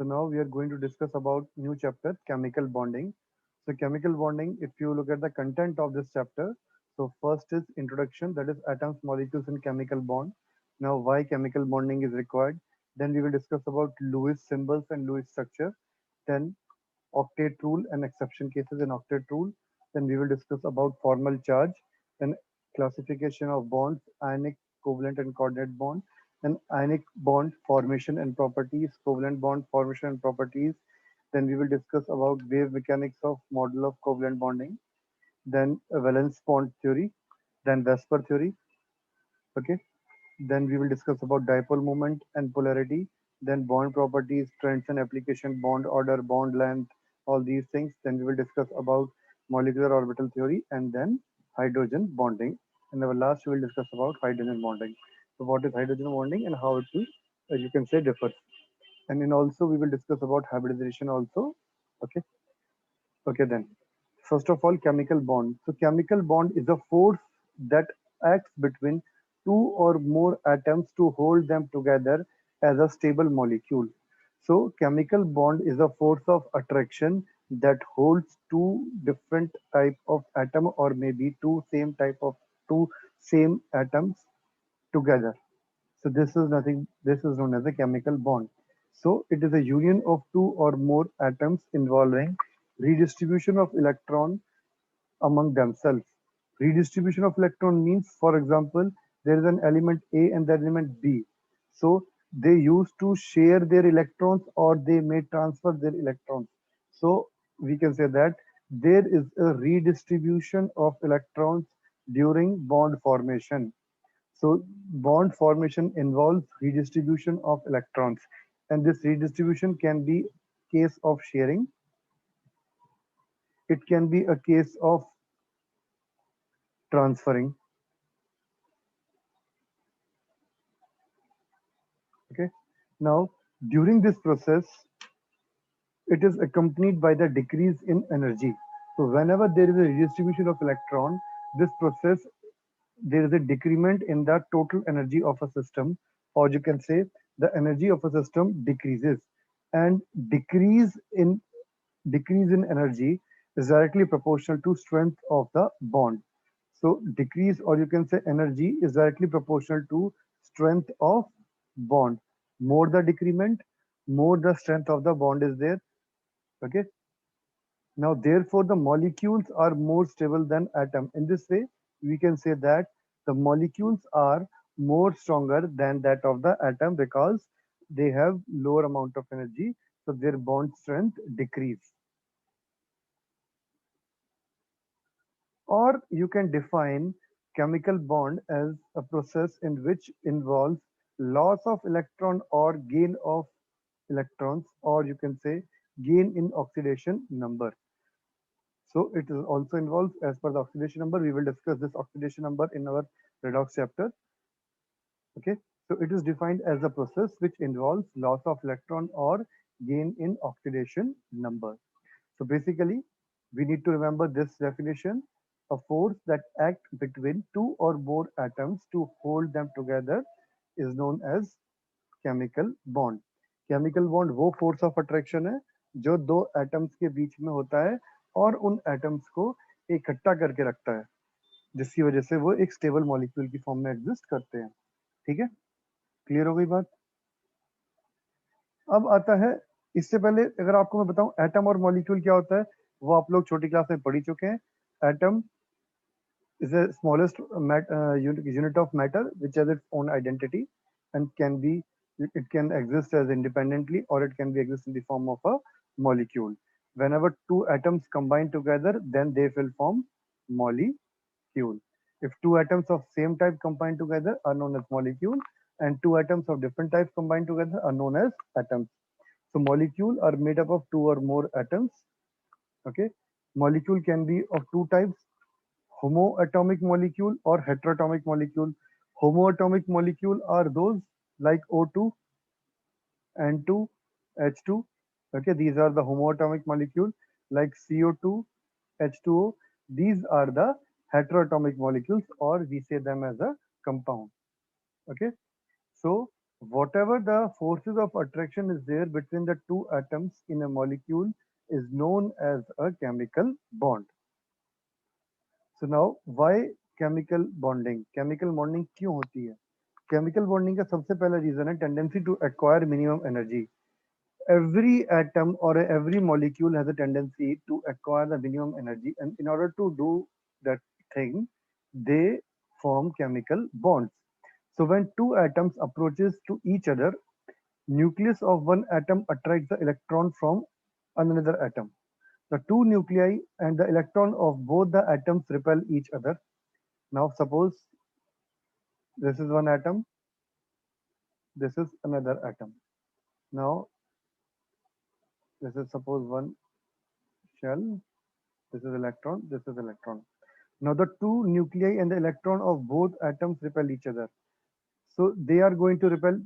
So now we are going to discuss about new chapter, chemical bonding. So chemical bonding, if you look at the content of this chapter, so first is introduction, that is atoms, molecules, and chemical bond. Now why chemical bonding is required. Then we will discuss about Lewis symbols and Lewis structure. Then octet rule and exception cases in octet rule. Then we will discuss about formal charge, then classification of bonds, ionic, covalent, and coordinate bond, then ionic bond formation and properties, covalent bond formation and properties. Then we will discuss about wave mechanics of model of covalent bonding, then valence bond theory, then Vesper theory. Okay. Then we will discuss about dipole moment and polarity, then bond properties, trends and application, bond order, bond length, all these things. Then we will discuss about molecular orbital theory and then hydrogen bonding. And our last we will discuss about hydrogen bonding. So what is hydrogen bonding and how it will, you can say, differs. And then also we will discuss about hybridization also. Okay. Okay then. First of all, chemical bond. So chemical bond is a force that acts between two or more atoms to hold them together as a stable molecule. So chemical bond is a force of attraction that holds two different type of atom or maybe two same atoms together. So this is known as a chemical bond. So it is a union of two or more atoms involving redistribution of electron among themselves. Redistribution of electron means, for example, there is an element A and the element B. So they used to share their electrons or they may transfer their electrons. So we can say that there is a redistribution of electrons during bond formation. So bond formation involves redistribution of electrons, and this redistribution can be case of sharing. It can be a case of transferring. Okay. Now, during this process, it is accompanied by the decrease in energy. So whenever there is a redistribution of electron, this process, there is a decrement in the total energy of a system, or you can say the energy of a system decreases. And decrease in decrease in energy is directly proportional to strength of the bond. So decrease, or you can say energy, is directly proportional to strength of bond. More the decrement, more the strength of the bond is there. Okay. Now, therefore, the molecules are more stable than atom. In this way, we can say that the molecules are more stronger than that of the atom because they have lower amount of energy, so their bond strength decrease. Or you can define chemical bond as a process in which involves loss of electron or gain of electrons, or you can say gain in oxidation number. So it is also involves as per the oxidation number. We will discuss this oxidation number in our redox chapter. Okay. So it is defined as a process which involves loss of electron or gain in oxidation number. So basically, we need to remember this definition. A force that acts between two or more atoms to hold them together is known as chemical bond. Chemical bond वो force of attraction है जो दो atoms के बीच में होता है और उन एटम्स को इकट्ठा करके रखता है, जिसकी वजह से वो एक स्टेबल मॉलिक्यूल की फॉर्म में एग्जिस्ट करते हैं. ठीक है, क्लियर हो गई बात. अब आता है, इससे पहले अगर आपको मैं बताऊं एटम और मॉलिक्यूल क्या होता है, वो आप लोग छोटी क्लास में पढ़ ही चुके हैं. Atom is the smallest unit of matter which has its own identity and it can exist as independently or it can be exist in the form of a molecule. Whenever two atoms combine together, then they will form molecule. If two atoms of same type combine together are known as molecule, and two atoms of different types combine together are known as atoms. So molecule are made up of two or more atoms. Okay, molecule can be of two types: homoatomic molecule or heteroatomic molecule. Homoatomic molecule are those like O2, N2, H2. Okay, these are the homoatomic molecule like CO2, H2O. These are the heteroatomic molecules, or we say them as a compound. Okay, so whatever the forces of attraction is there between the two atoms in a molecule is known as a chemical bond. So now why chemical bonding? Chemical bonding क्यों होती है? Chemical bonding का सबसे पहला reason है tendency to acquire minimum energy. Every atom or every molecule has a tendency to acquire the minimum energy, and in order to do that thing, they form chemical bonds. So when two atoms approaches to each other, nucleus of one atom attracts the electron from another atom. The two nuclei and the electron of both the atoms repel each other. Now suppose this is one atom, this is another atom. Now this is suppose one shell, this is electron, this is electron. Now the two nuclei and the electron of both atoms repel each other. So they are going to repel,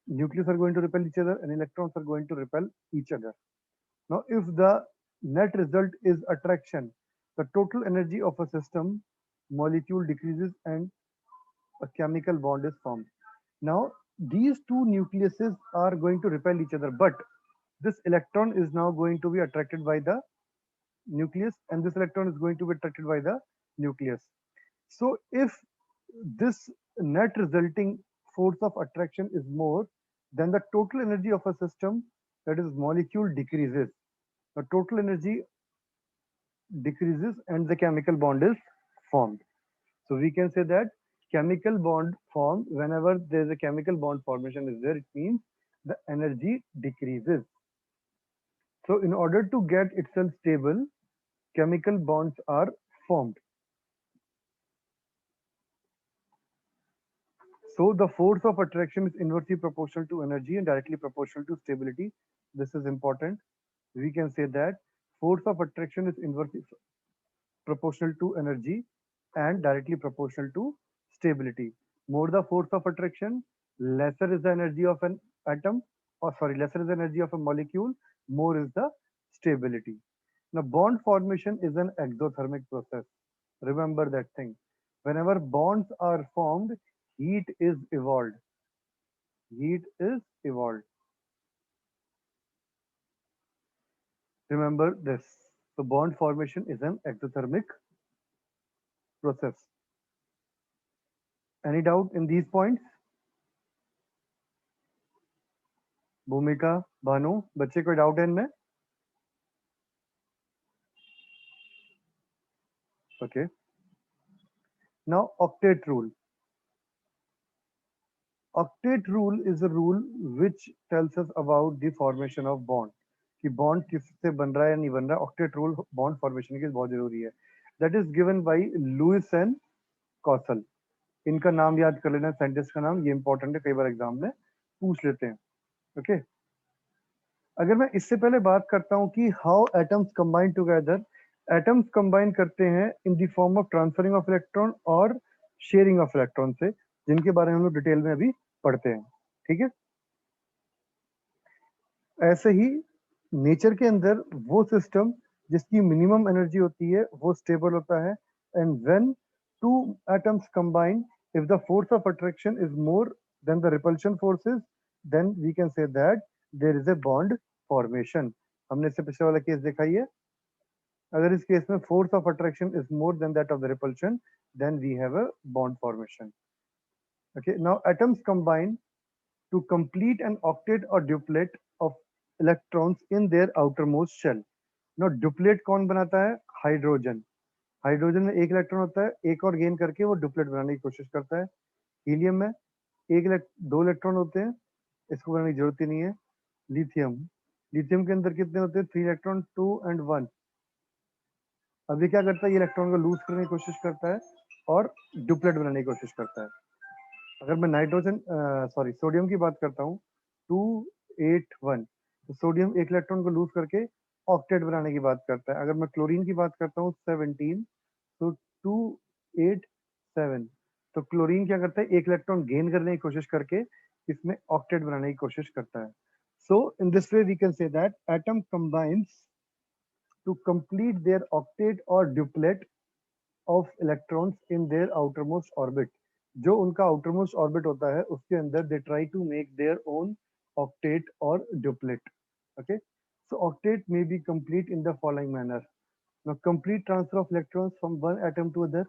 nucleus are going to repel each other and electrons are going to repel each other. Now if the net result is attraction, the total energy of a system molecule decreases and a chemical bond is formed. Now these two nucleuses are going to repel each other, but this electron is now going to be attracted by the nucleus and this electron is going to be attracted by the nucleus. So if this net resulting force of attraction is more, then the total energy of a system, that is molecule, decreases. The total energy decreases and the chemical bond is formed. So we can say that chemical bond formed whenever there is a chemical bond formation is there, it means the energy decreases. So in order to get itself stable, chemical bonds are formed. So the force of attraction is inversely proportional to energy and directly proportional to stability. This is important. We can say that force of attraction is inversely proportional to energy and directly proportional to stability. More the force of attraction, lesser is the energy of an atom, or sorry, lesser is the energy of a molecule, more is the stability. Now, bond formation is an exothermic process. Remember that thing. Whenever bonds are formed, heat is evolved. Heat is evolved. Remember this. So bond formation is an exothermic process. Any doubt in these points? भूमिका, भानु, बच्चे कोई doubt है इनमें? Okay. Now octet rule. Octet rule is a rule which tells us about the formation of bond. कि bond किससे बन रहा है या नहीं बन रहा है. Octet rule bond formation के लिए बहुत जरूरी है. That is given by Lewis and Kossel. इनका नाम याद कर लेना, साइंटिस्ट का नाम, ये इंपॉर्टेंट है, कई बार एग्जाम में पूछ लेते हैं. Okay okay? अगर मैं इससे पहले बात करता हूं कि how atoms combine together, atoms combine करते हैं in the form of transferring of electron और शेयरिंग ऑफ इलेक्ट्रॉन से, जिनके बारे में हम लोग डिटेल में अभी पढ़ते हैं. ठीक है. ऐसे ही नेचर के अंदर वो सिस्टम जिसकी मिनिमम एनर्जी होती है वो स्टेबल होता है. And when two atoms combine, if the force of attraction is more than the repulsion forces, then we can say that there is a bond formation. हमने इससे पिछले वाला केस देखा ही है. अगर इस केस में force of attraction is more than that of the repulsion, then we have a bond formation. Okay, now atoms combine to complete an octet or duplet of electrons in their outermost shell. Now duplet कौन बनाता है? Hydrogen. Hydrogen में एक electron होता है, एक और gain करके वो डुप्लेट बनाने की कोशिश करता है. हीलियम में दो इलेक्ट्रॉन होते हैं, इसको बनाने की जरूरत ही नहीं है. लिथियम, लिथियम के अंदर कितने होते हैं? 3 इलेक्ट्रॉन, 2 and 1. अब ये क्या करता है? ये इलेक्ट्रॉन को लूज करने की कोशिश करता है और डुप्लेट बनाने की कोशिश करता है. अगर मैं नाइट्रोजन सॉरी सोडियम की बात करता हूँ, 281, तो सोडियम एक इलेक्ट्रॉन को लूज करके ऑक्टेट बनाने की बात करता है. अगर मैं क्लोरीन की बात करता हूँ 17, तो 287, तो क्लोरीन क्या करता है? एक इलेक्ट्रॉन गेन करने की कोशिश करके इसमें ऑक्टेट बनाने की कोशिश करता है. So in this way we can say that atom combines to complete their octet or duplet of electrons in their outermost orbit. जो उनका आउटरमोस्ट ऑर्बिट होता है उसके अंदर they try to make their own octet or duplet. Okay, so octet may be complete in the following manner. Now complete transfer of electrons from one atom to other.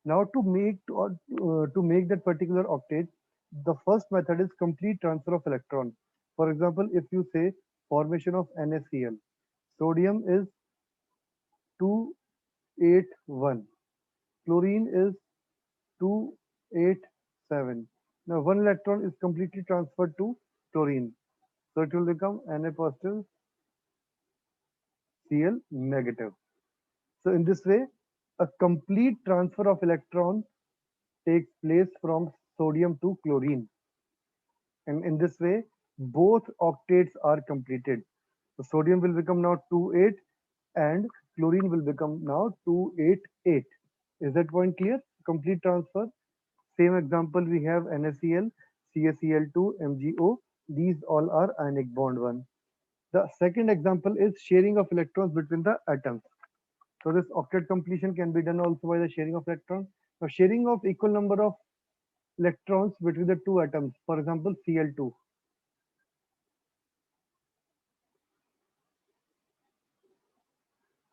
Now to make that particular octet, the first method is complete transfer of electron. For example, if you say formation of NaCl, sodium is 281, chlorine is 287. Now one electron is completely transferred to chlorine, so it will become Na positive, Cl negative. So in this way, a complete transfer of electron takes place from sodium to chlorine. And in this way, both octets are completed. So sodium will become now 28 and chlorine will become now 288. Is that point clear? Complete transfer. Same example we have NaCl, CaCl2, MgO. These all are ionic bond one. The second example is sharing of electrons between the atoms. So this octet completion can be done also by the sharing of electrons. Now sharing of equal number of electrons between the two atoms, for example Cl2.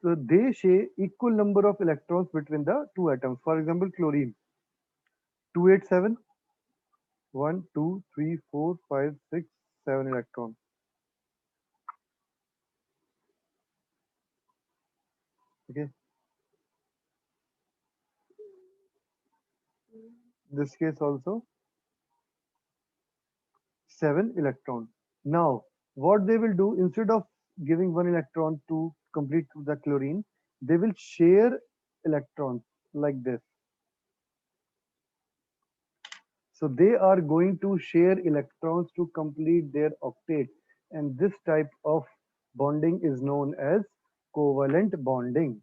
So they share equal number of electrons between the two atoms. For example, chlorine 287, 1, 2, 3, 4, 5, 6, 7 electron. Okay, this case also 7 electron. Now, what they will do instead of giving one electron to complete the chlorine, they will share electrons like this. So they are going to share electrons to complete their octet. And this type of bonding is known as covalent bonding.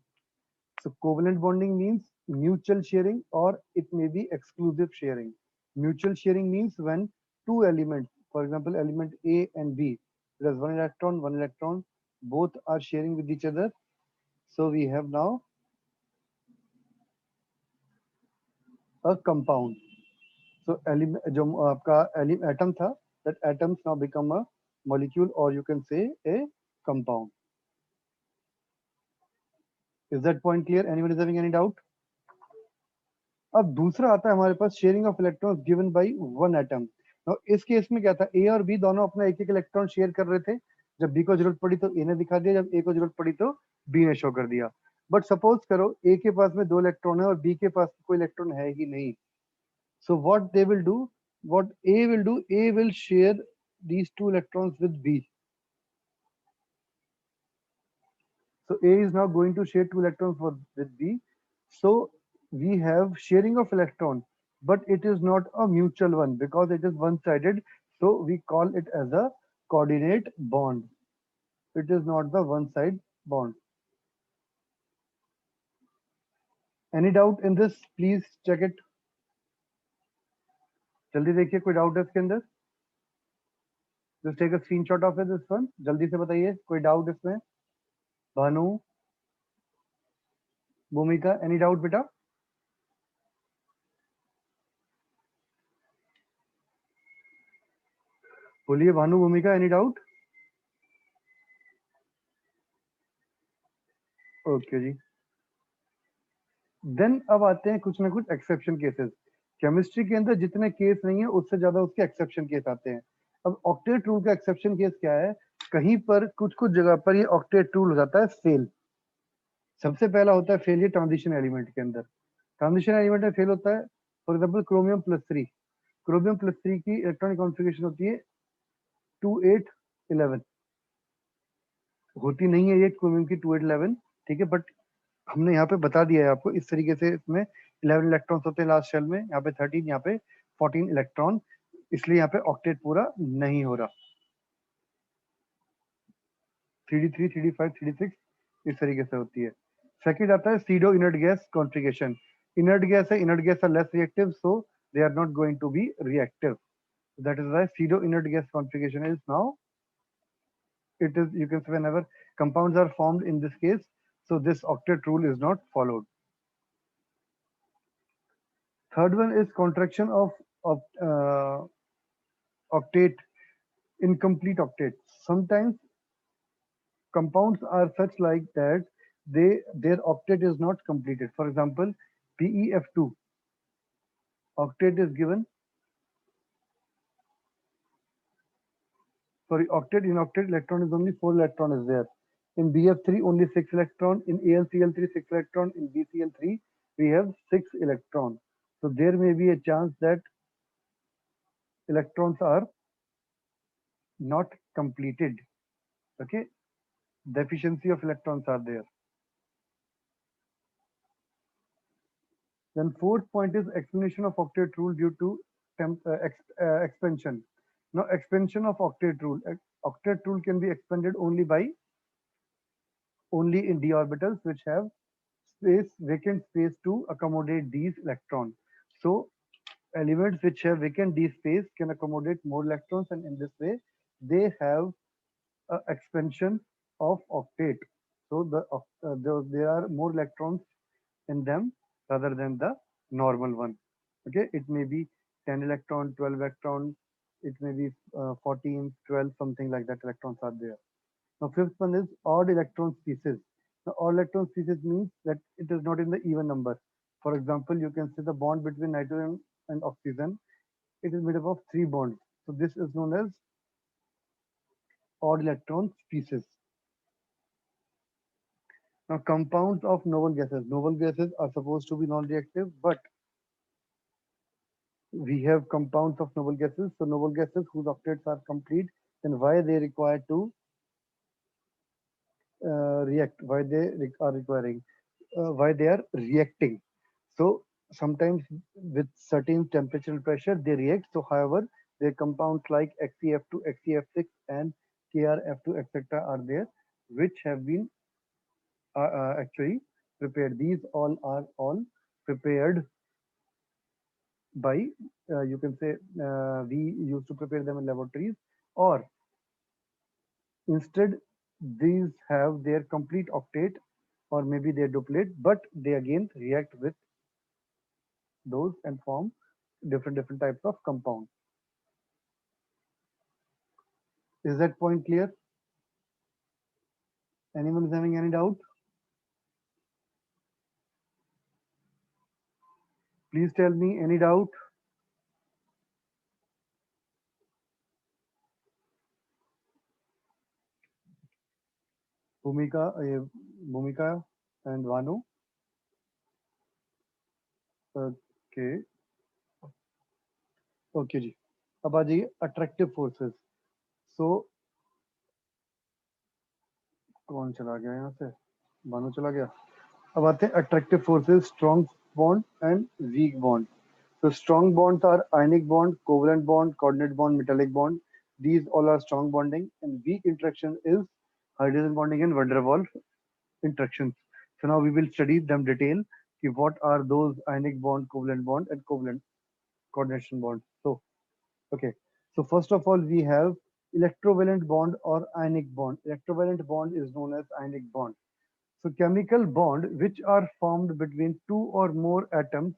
So covalent bonding means mutual sharing or it may be exclusive sharing. Mutual sharing means when two elements, for example, element A and B, there's one electron, both are sharing with each other. So we have now a compound. So जो आपका atom था, that atoms now become a molecule or you can say a compound. Is that point clear? Anyone is having any doubt? अब दूसरा आता है हमारे पास sharing of electrons given by one atom. Now इस केस में क्या था, ए और बी दोनों अपना एक एक इलेक्ट्रॉन शेयर कर रहे थे. जब बी को जरूरत पड़ी तो ए ने दिखा दिया, जब ए को जरूरत पड़ी तो बी ने शो कर दिया. बट सपोज करो ए के पास में दो इलेक्ट्रॉन है और बी के पास कोई इलेक्ट्रॉन है ही नहीं. So what they will do, what A will do, A will share these two electrons with B. So A is now going to share two electrons with B. So we have sharing of electron, but it is not a mutual one because it is one-sided. So we call it as a coordinate bond. It is not the one-side bond. Any doubt in this? Please check it. जल्दी देखिए कोई doubt है इसके अंदर. Just take a screenshot of it, this one. जल्दी से बताइए कोई डाउट इसमें. भानु, भूमिका, any doubt बेटा? बोलिए भानु, भूमिका, any doubt? ओके जी. देन अब आते हैं कुछ ना कुछ एक्सेप्शन केसेस. केमिस्ट्री के अंदर जितने केस नहीं है उससे ज्यादा उसके एक्सेप्शन केस आते हैं. अब ऑक्टेट रूल का एक्सेप्शन केस क्या है, कहीं पर कुछ कुछ जगह पर ये ऑक्टेट रूल हो जाता है फेल. सबसे पहला होता है फेल ये ट्रांजिशन एलिमेंट के अंदर. ट्रांजिशन एलिमेंट में फेल होता है. फॉर एग्जाम्पल क्रोमियम+3, क्रोमियम+3 की इलेक्ट्रॉनिक कॉन्फ़िगरेशन होती है 2811. होती नहीं है ये क्रोमियम की 2811, ठीक है, बट हमने यहाँ पे बता दिया है आपको इस तरीके से. इसमें 11 इलेक्ट्रॉन्स होते हैं लास्ट शेल में, यहाँ पे 13, यहाँ पे 14 इलेक्ट्रॉन, इसलिए यहाँ पे ऑक्टेट पूरा नहीं हो रहा. 3d3, 3d5, 3d6 इस तरीके से होती है. सेकंड आता है pseudo inert gas configuration. Inert gas है, inert gas are less reactive, so they are not going to be reactive. That is why pseudo inert gas configuration is now, it is, you can say, whenever compounds are formed in this case, so this octet rule is not followed. Third one is contraction of octet, incomplete octet. Sometimes compounds are such like that their octet is not completed. For example, PeF2 octet is given. Sorry, octet in octet electron is only 4 electron is there. In BF3 only 6 electron. In AlCl3 6 electron. In BCl3 we have 6 electron. So there may be a chance that electrons are not completed. Okay, deficiency of electrons are there. Then fourth point is explanation of octet rule due to expansion. Now expansion of octet rule. Octet rule can be expanded only in d orbitals which have vacant space to accommodate these electrons. So elements which have vacant d space can accommodate more electrons, and in this way they have expansion of octet. So there are more electrons in them rather than the normal one. Okay, it may be 10 electron, 12 electron, it may be 14, 12, something like that electrons are there. Now fifth one is odd electron species. Now odd electron species means that it is not in the even number. For example, you can see the bond between nitrogen and oxygen. It is made up of 3 bonds. So this is known as odd electron species. Now compounds of noble gases. Noble gases are supposed to be non-reactive, but we have compounds of noble gases. So noble gases whose octets are complete, then why they require to react? Why they are requiring? Why they are reacting? So sometimes with certain temperature and pressure they react. So however, their compounds like XeF2, XeF6, and KrF2, etc. are there, which have been actually prepared. These all are all prepared by you can say we used to prepare them in laboratories, or instead these have their complete octet or maybe their duplet, but they again react with those and form different types of compounds. Is that point clear? Anyone is having any doubt? Please tell me any doubt. Bhumika, Bhumika and Vanu. Okay, okay जी. अब आ जाइए attractive forces. So कौन चला गया यहाँ से? भानु चला गया. अब आते हैं attractive forces, strong bond and weak bond. So strong bonds are ionic bond, covalent bond, coordinate bond, metallic bond. These all are strong bonding, and weak interaction is hydrogen bonding and van der Waals interactions. So now we will study them detail. What are those ionic bond, covalent bond, and covalent coordination bond? So okay. So first of all, we have electrovalent bond or ionic bond. Electrovalent bond is known as ionic bond. So chemical bond which are formed between two or more atoms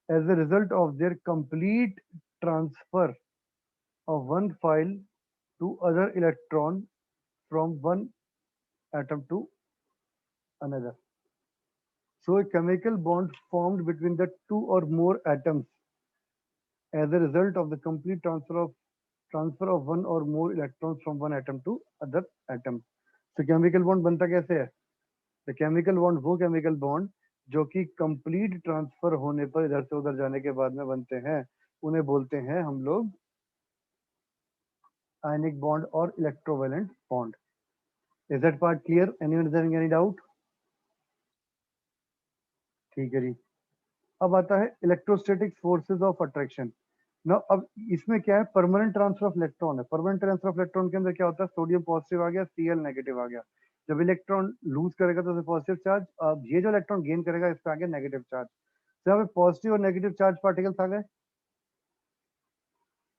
as a result of their complete transfer of one file to other electron from one atom to another. So a chemical bond formed between the two or more atoms as a result of the complete transfer of one or more electrons from one atom to other atom. So chemical bond बनता कैसे है? The chemical bond वो chemical bond जो कि complete transfer होने पर इधर से उधर जाने के बाद में बनते हैं, उन्हें बोलते हैं हम लोग ionic bond or electrovalent bond. Is that part clear? Anyone is having any doubt? ठीक है जी. अब आता है इलेक्ट्रोस्टैटिक फोर्सेस ऑफ अट्रैक्शन. ना अब इसमें क्या है, परमानेंट ट्रांसफर ऑफ इलेक्ट्रॉन है. परमानेंट ट्रांसफर ऑफ इलेक्ट्रॉन के अंदर क्या होता है, सोडियम पॉजिटिव आ गया, Cl नेगेटिव आ गया. जब इलेक्ट्रॉन लूज करेगा तो पॉजिटिव चार्ज, अब ये जो इलेक्ट्रॉन गेन करेगा इस पे आ गया नेगेटिव चार्ज. तो यहाँ पे पॉजिटिव और नेगेटिव चार्ज पार्टिकल्स आ गए.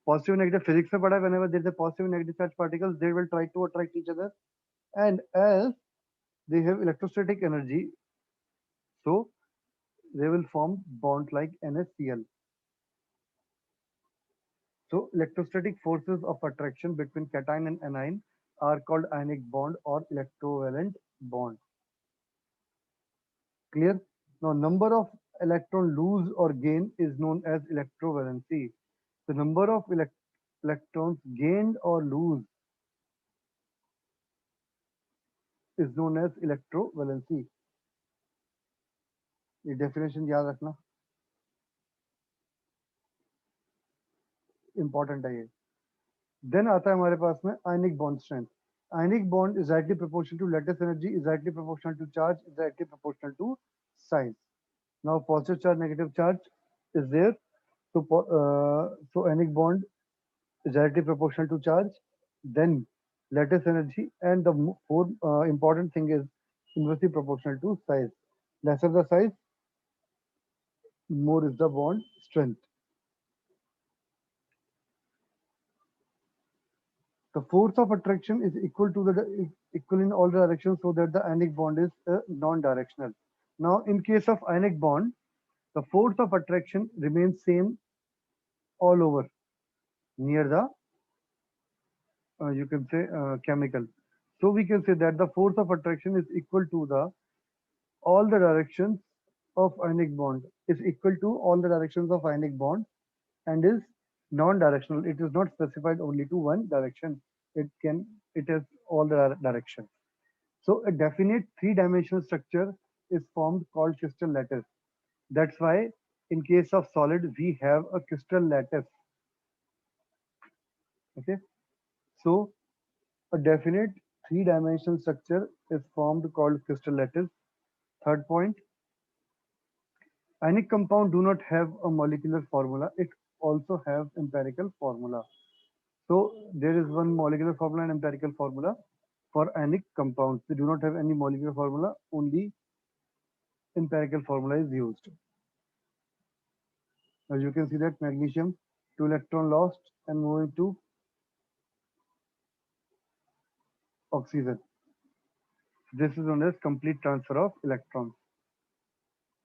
पॉजिटिव नेगेटिव फिजिक्स में पढ़ा है, whenever there is a positive and negative charge particles they will try to attract each other, and as they have electrostatic energy, so they will form bonds like NaCl. So electrostatic forces of attraction between cation and anion are called ionic bond or electrovalent bond. Clear? Now, number of electron lose or gain is known as electrovalency. The number of electrons gained or lose is known as electrovalency. ये definition याद रखना, important है ये. Then आता है हमारे पास में ionic bond strength. Ionic bond is directly proportional to lattice energy, is directly proportional to charge, is directly proportional to size. Now positive charge, negative charge is there. So ionic bond is directly proportional to charge. Then lattice energy, and the fourth important thing is inversely proportional to size. Lesser the size, more is the bond strength. The force of attraction is equal to the equal in all directions, so that the ionic bond is non-directional. Now, in case of ionic bond, the force of attraction remains same all over near the you can say chemical. So we can say that the force of attraction is equal to the all the directions of ionic bond is equal to all the directions of ionic bond and is non-directional. It is not specified only to one direction. It is all the directions. So a definite three-dimensional structure is formed called crystal lattice. That's why in case of solid we have a crystal lattice. Okay. So a definite three-dimensional structure is formed called crystal lattice. Third point, ionic compound do not have a molecular formula. It also have empirical formula. So there is one molecular formula and empirical formula for ionic compounds. They do not have any molecular formula. Only empirical formula is used. Now you can see that magnesium, 2 electron lost and moving to oxygen. This is known as complete transfer of electrons.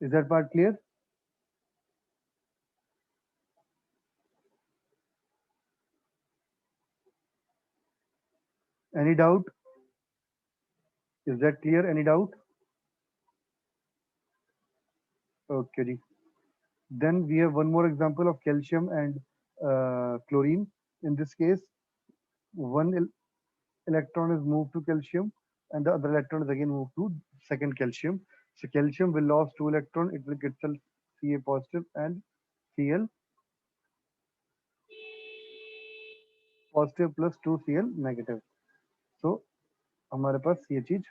Is that part clear? Any doubt? Is that clear? Any doubt? Okay. Then we have one more example of calcium and chlorine. In this case, one electron is moved to calcium and the other electron is again moved to second calcium. So calcium will lose 2 electron. It will get itself Ca positive and Cl positive plus 2Cl negative. So हमारे पास ये चीज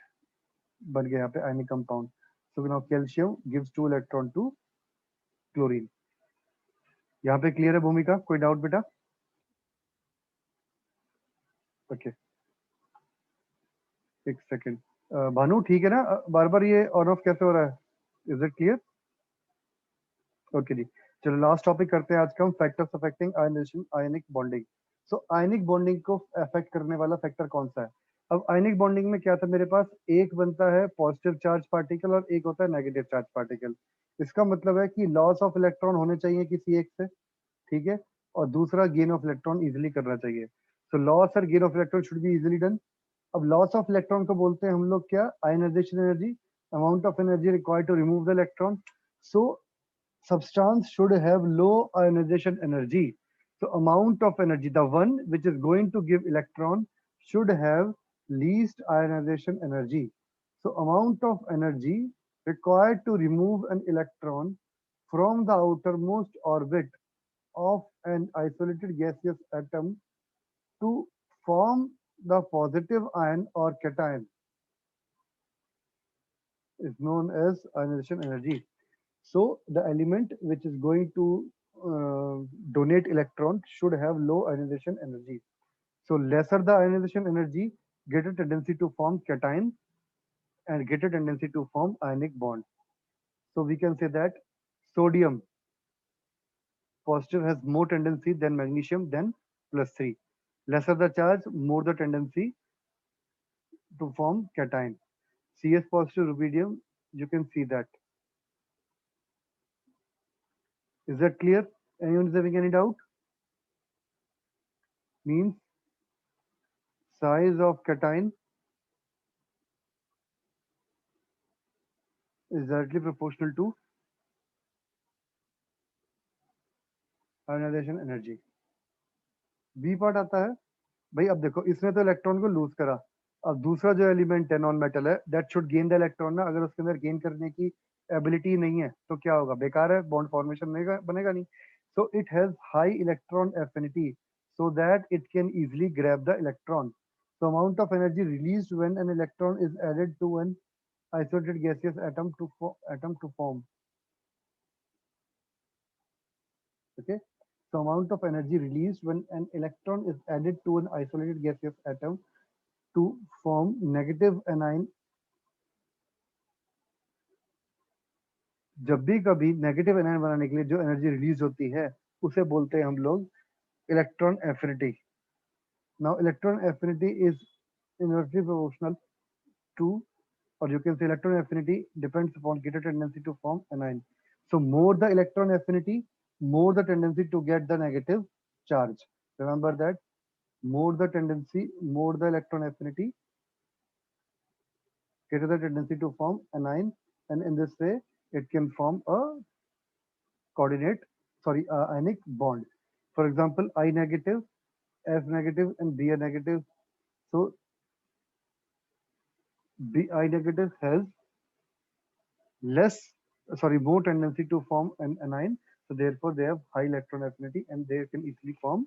बन गया यहाँ पे ionic compound. So now calcium gives 2 electron to chlorine. यहाँ पे clear है भूमिका? कोई डाउट बेटा? ओके, एक सेकेंड. भानु ठीक है ना? बार बार ये ऑन ऑफ कैसे हो रहा है? Is it clear? ओके जी, चलो लास्ट टॉपिक करते हैं आज का हम, factors affecting ionisation ionic bonding. So ionic bonding को अफेक्ट करने वाला फैक्टर कौन सा है? अब आयनिक बॉन्डिंग में क्या था मेरे पास, एक बनता है पॉजिटिव चार्ज पार्टिकल और एक होता है नेगेटिव चार्ज पार्टिकल. इसका मतलब है कि लॉस ऑफ इलेक्ट्रॉन होने चाहिए किसी एक से, ठीक है, और दूसरा गेन ऑफ इलेक्ट्रॉन इजिली करना चाहिए. सो लॉस और gain of electron should be easily done. अब लॉस ऑफ इलेक्ट्रॉन को बोलते हैं हम लोग क्या, ionization energy, amount of energy required to remove the electron. So substance should have low ionization energy. So amount of energy, the one which is going to give electron should have least ionization energy. So amount of energy required to remove an electron from the outermost orbit of an isolated gaseous atom to form the positive ion or cation is known as ionization energy. So the element which is going to donate electron should have low ionization energy. So lesser the ionization energy, greater tendency to form cation and greater tendency to form ionic bond. So we can say that sodium positive has more tendency than magnesium than +3. Lesser the charge, more the tendency to form cation. Cs positive rubidium, you can see that. Is that clear? Anyone is having any doubt? Means size of cation is directly proportional to ionization energy. B part आता है भाई, अब देखो इसने तो electron को loose करा, अब दूसरा जो एलिमेंट है नॉन मेटल है that should gain the electron ना, अगर उसके अंदर गेन करने की एबिलिटी नहीं है तो क्या होगा, बेकार है, बॉन्ड फॉर्मेशन नहीं बनेगा नहीं. So it has high electron affinity so that it can easily grab the electron. So amount of energy released when an electron is added to an isolated gaseous atom to form. Okay. So amount of energy released when an electron is added to an isolated gaseous atom to form negative anion. जब भी कभी negative anion बनाने के लिए जो energy release होती है उसे बोलते हैं हम लोग electron affinity. Now electron affinity is inversely proportional to, or you can say electron affinity depends upon greater tendency to form anion. So more the electron affinity, more the tendency to get the negative charge. Remember that, more the tendency, more the electron affinity, greater the tendency to form anion, and in this way it can form a coordinate, sorry, ionic bond. For example, I negative, F negative, and Br negative. So Bi negative has less, sorry, more tendency to form an anion. So therefore, they have high electron affinity and they can easily form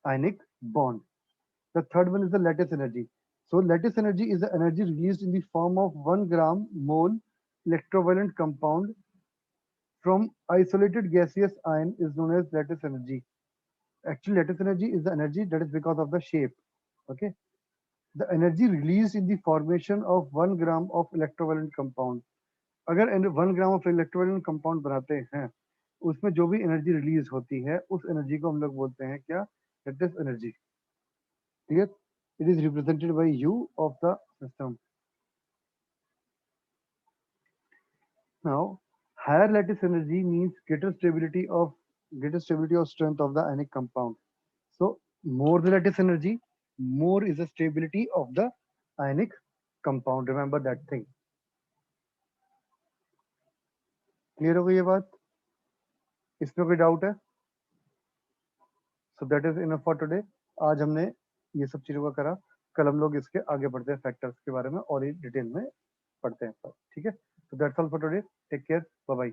ionic bond. The third one is the lattice energy. So lattice energy is the energy released in the form of 1 gram mole electrovalent compound from isolated gaseous ion is known as lattice energy. Actually, lattice energy is the energy that is because of the shape. Okay. The energy released in the formation of 1 gram of electrovalent compound. अगर 1 gram of electrovalent compound बनाते हैं उसमें जो भी energy release होती है उस energy को हम लोग बोलते हैं क्या, lattice energy. Clear? It is represented by U of the system. Now higher lattice energy means greater stability of strength of the ionic compound. So more the lattice energy, more is the stability of the ionic compound. Remember that thing. Clear हो गई ये बात? इसमें कोई doubt है? So that is enough for today. आज हमने ये सब चीजों का करा, कल हम लोग इसके आगे बढ़ते हैं, फैक्टर्स के बारे में और डिटेल में पढ़ते हैं. ठीक है, तो that's all for today. Take care, bye bye.